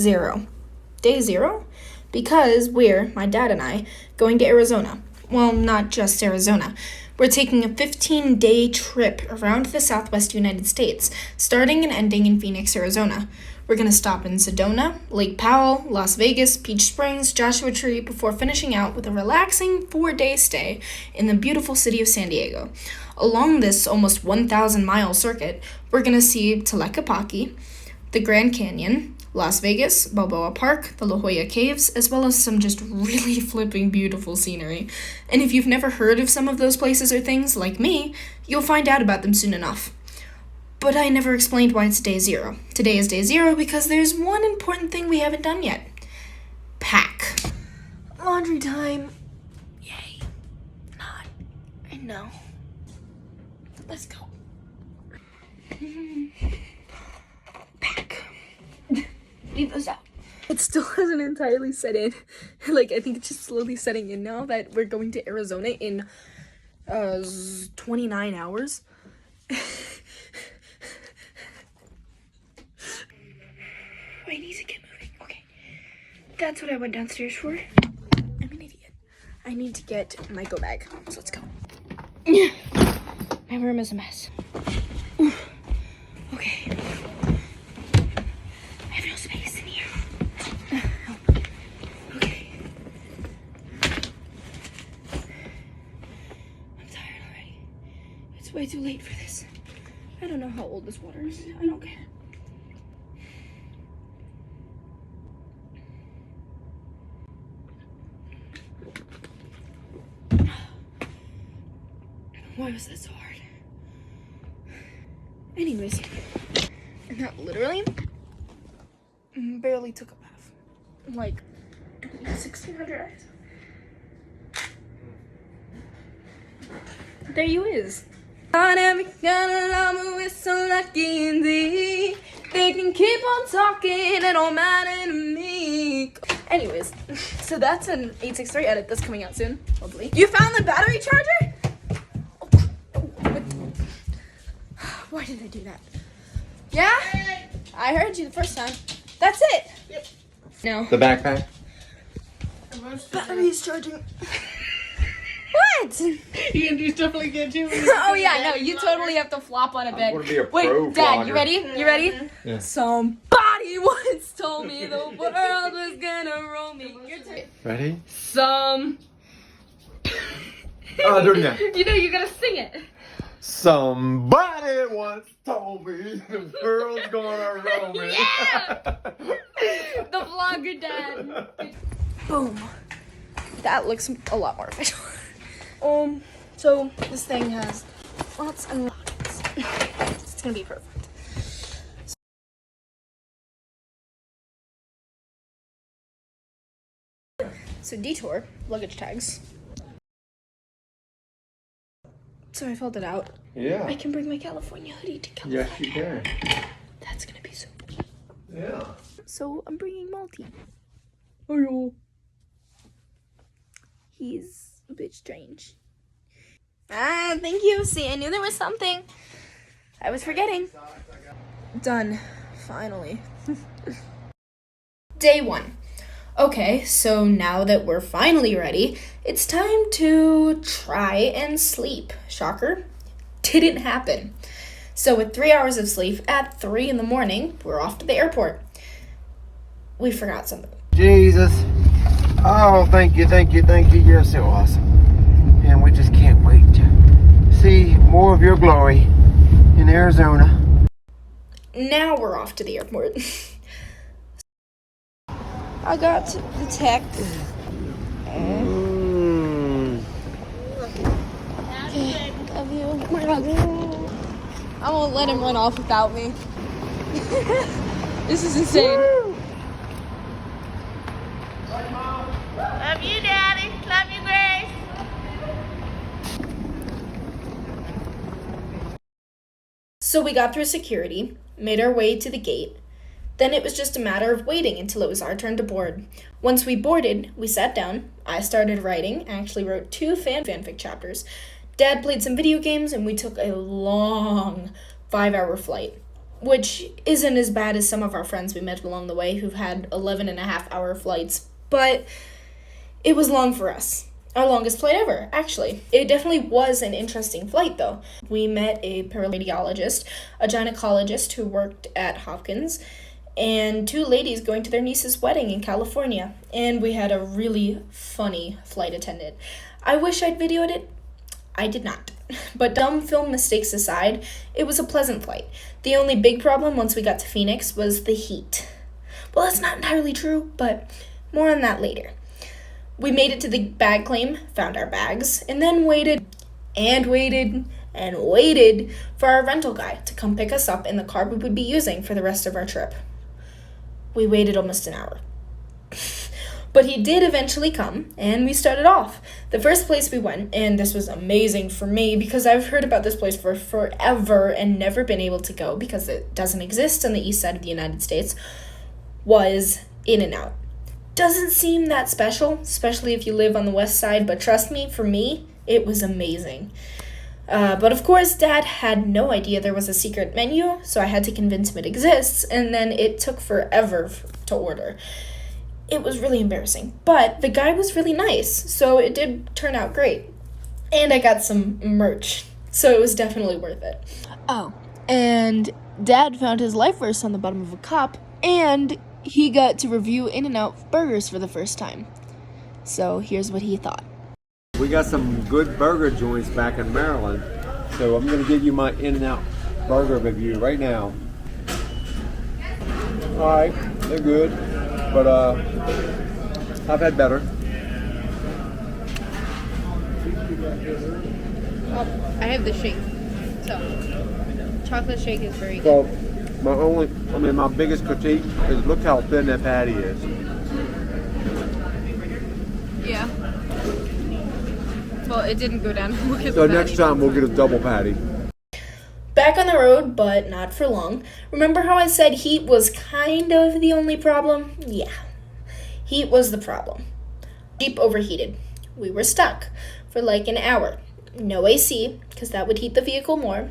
zero. Day zero? Because we're, my dad and I, going to Arizona. Well, not just Arizona. We're taking a 15-day trip around the southwest United States, starting and ending in Phoenix, Arizona. We're going to stop in Sedona, Lake Powell, Las Vegas, Peach Springs, Joshua Tree, before finishing out with a relaxing 4-day stay in the beautiful city of San Diego. Along this almost 1,000-mile circuit, we're going to see Tlaquepaque, the Grand Canyon, Las Vegas, Balboa Park, the La Jolla Caves, as well as some just really flipping beautiful scenery. And if you've never heard of some of those places or things, like me, you'll find out about them soon enough. But I never explained why it's day zero. Today is day zero because there's one important thing we haven't done yet. Pack. Laundry time. Yay. Not. I know. Let's go. Pack. Leave those out. It still hasn't entirely set in. I think it's just slowly setting in now that we're going to Arizona in 29 hours. I need to get moving. Okay. That's what I went downstairs for. I'm an idiot. I need to get my go bag. So let's go. My room is a mess. Okay. I have no space in here. Okay. I'm tired already. It's way too late for this. I don't know how old this water is. I don't care. Why was that so hard? Anyways, and that literally barely took a bath. Like 1,600 eyes. There you is. We're so lucky indeed. They can keep on talking, it don't matter to me. Anyways, so that's an 863 edit that's coming out soon, hopefully. You found the battery charger? Why did I do that? Yeah? I heard you the first time. That's it. Yep. No. The backpack? Battery is charging. What? You definitely get you. Oh yeah, no, you totally have to flop on a bed. Wait, Dad, you ready? You ready? Yeah. Somebody once told me the world was gonna roll me. Your turn. Ready? Oh, do it again. You know you gotta sing it. Somebody once told me the world's gonna roll me. Yeah! The vlogger dad. Boom. That looks a lot more official. So this thing has lots and lots. It's gonna be perfect. So detour, luggage tags. So I filled it out. Yeah. I can bring my California hoodie to California. Yes, you can. That's gonna be so cool. Yeah. So I'm bringing Malty. Hello. He's a bit strange. Ah, thank you. See, I knew there was something. I was forgetting. Done. Finally. Day 1. Okay, so now that we're finally ready, it's time to try and sleep. Shocker. Didn't happen. So with 3 hours of sleep at 3 in the morning, we're off to the airport. We forgot something. Jesus. Oh, thank you. You're so awesome. And we just can't wait to see more of your glory in Arizona. Now we're off to the airport. I got the text. Okay, love you. Oh my God. I won't let him run off without me. This is insane. Love you, Daddy. Love you, Grace. So we got through security, made our way to the gate. Then it was just a matter of waiting until it was our turn to board. Once we boarded, we sat down. I started writing. I actually wrote 2 fanfic chapters. Dad played some video games, and we took a long 5-hour flight. which isn't as bad as some of our friends we met along the way who've had 11.5-hour flights, but it was long for us. Our longest flight ever, actually. It definitely was an interesting flight, though. We met a pararadiologist, a gynecologist who worked at Hopkins, and 2 ladies going to their niece's wedding in California. And we had a really funny flight attendant. I wish I'd videoed it. I did not. But dumb film mistakes aside, it was a pleasant flight. The only big problem once we got to Phoenix was the heat. Well, that's not entirely true, but more on that later. We made it to the bag claim, found our bags, and then waited and waited and waited for our rental guy to come pick us up in the car we would be using for the rest of our trip. We waited almost an hour. But he did eventually come, and we started off. The first place we went, and this was amazing for me because I've heard about this place for forever and never been able to go because it doesn't exist on the east side of the United States, was In-N-Out. Doesn't seem that special, especially if you live on the west side, but trust me, for me, it was amazing. But of course, Dad had no idea there was a secret menu, so I had to convince him it exists, and then it took forever to order. It was really embarrassing, but the guy was really nice, so it did turn out great. And I got some merch, so it was definitely worth it. Oh, and Dad found his life verse on the bottom of a cup, and he got to review In-N-Out burgers for the first time. So here's what he thought. We got some good burger joints back in Maryland, so I'm going to give you my In-N-Out burger review right now. Alright, they're good, but I've had better. I have the shake. So, chocolate shake is very good. So, my biggest critique is look how thin that patty is. Yeah. Well, it didn't go down. So next time we'll get a double patty. Back on the road, but not for long. Remember how I said heat was kind of the only problem? Yeah, heat was the problem. Jeep overheated. We were stuck for like an hour. No AC, because that would heat the vehicle more.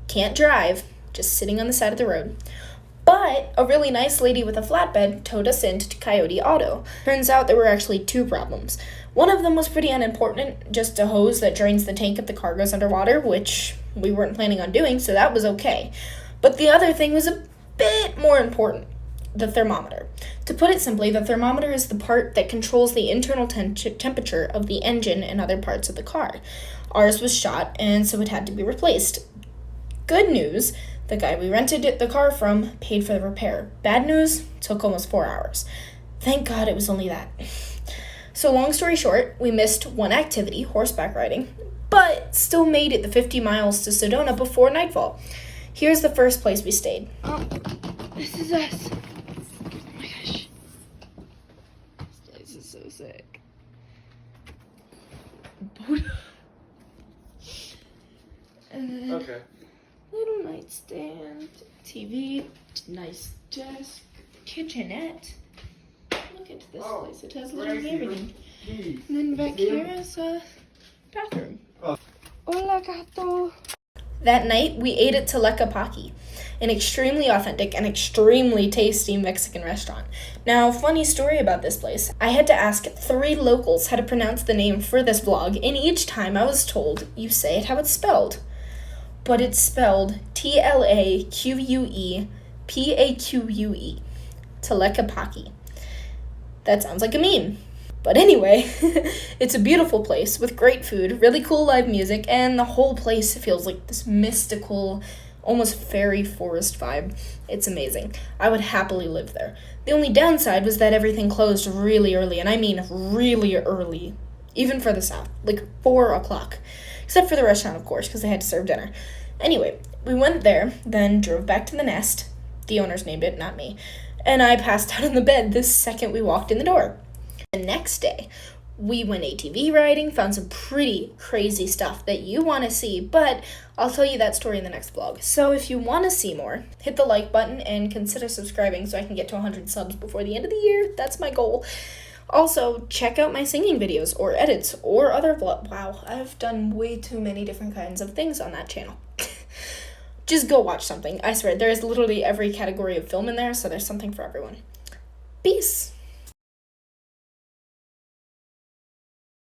Can't drive, just sitting on the side of the road. But a really nice lady with a flatbed towed us into Coyote Auto. Turns out there were actually 2 problems. One of them was pretty unimportant, just a hose that drains the tank if the car goes underwater, which we weren't planning on doing, so that was okay. But the other thing was a bit more important, the thermometer. To put it simply, the thermometer is the part that controls the internal temperature of the engine and other parts of the car. Ours was shot, and so it had to be replaced. Good news, the guy we rented the car from paid for the repair. Bad news, took almost 4 hours. Thank God it was only that. So long story short, we missed one activity, horseback riding, but still made it the 50 miles to Sedona before nightfall. Here's the first place we stayed. Oh, this is us. Oh my gosh. This place is so sick. And then little nightstand, TV, nice desk, kitchenette. Look at this place. It has little gaming. And then back here is a bathroom. Hola, gato. That night, we ate at Tlaquepaque, an extremely authentic and extremely tasty Mexican restaurant. Now, funny story about this place. I had to ask 3 locals how to pronounce the name for this vlog, and each time I was told, you say it how it's spelled. But it's spelled Tlaquepaque. Tlaquepaque. That sounds like a meme. But anyway, it's a beautiful place with great food, really cool live music, and the whole place feels like this mystical, almost fairy forest vibe. It's amazing. I would happily live there. The only downside was that everything closed really early, and I mean really early, even further south, like 4 o'clock. Except for the restaurant, of course, because they had to serve dinner. Anyway, we went there, then drove back to the Nest. The owners named it, not me. And I passed out in the bed the second we walked in the door. The next day, we went ATV riding, found some pretty crazy stuff that you want to see, but I'll tell you that story in the next vlog. So if you want to see more, hit the like button and consider subscribing so I can get to 100 subs before the end of the year. That's my goal. Also, check out my singing videos or edits or other vlogs. Wow, I've done way too many different kinds of things on that channel. Just go watch something. I swear, there is literally every category of film in there, so there's something for everyone. Peace.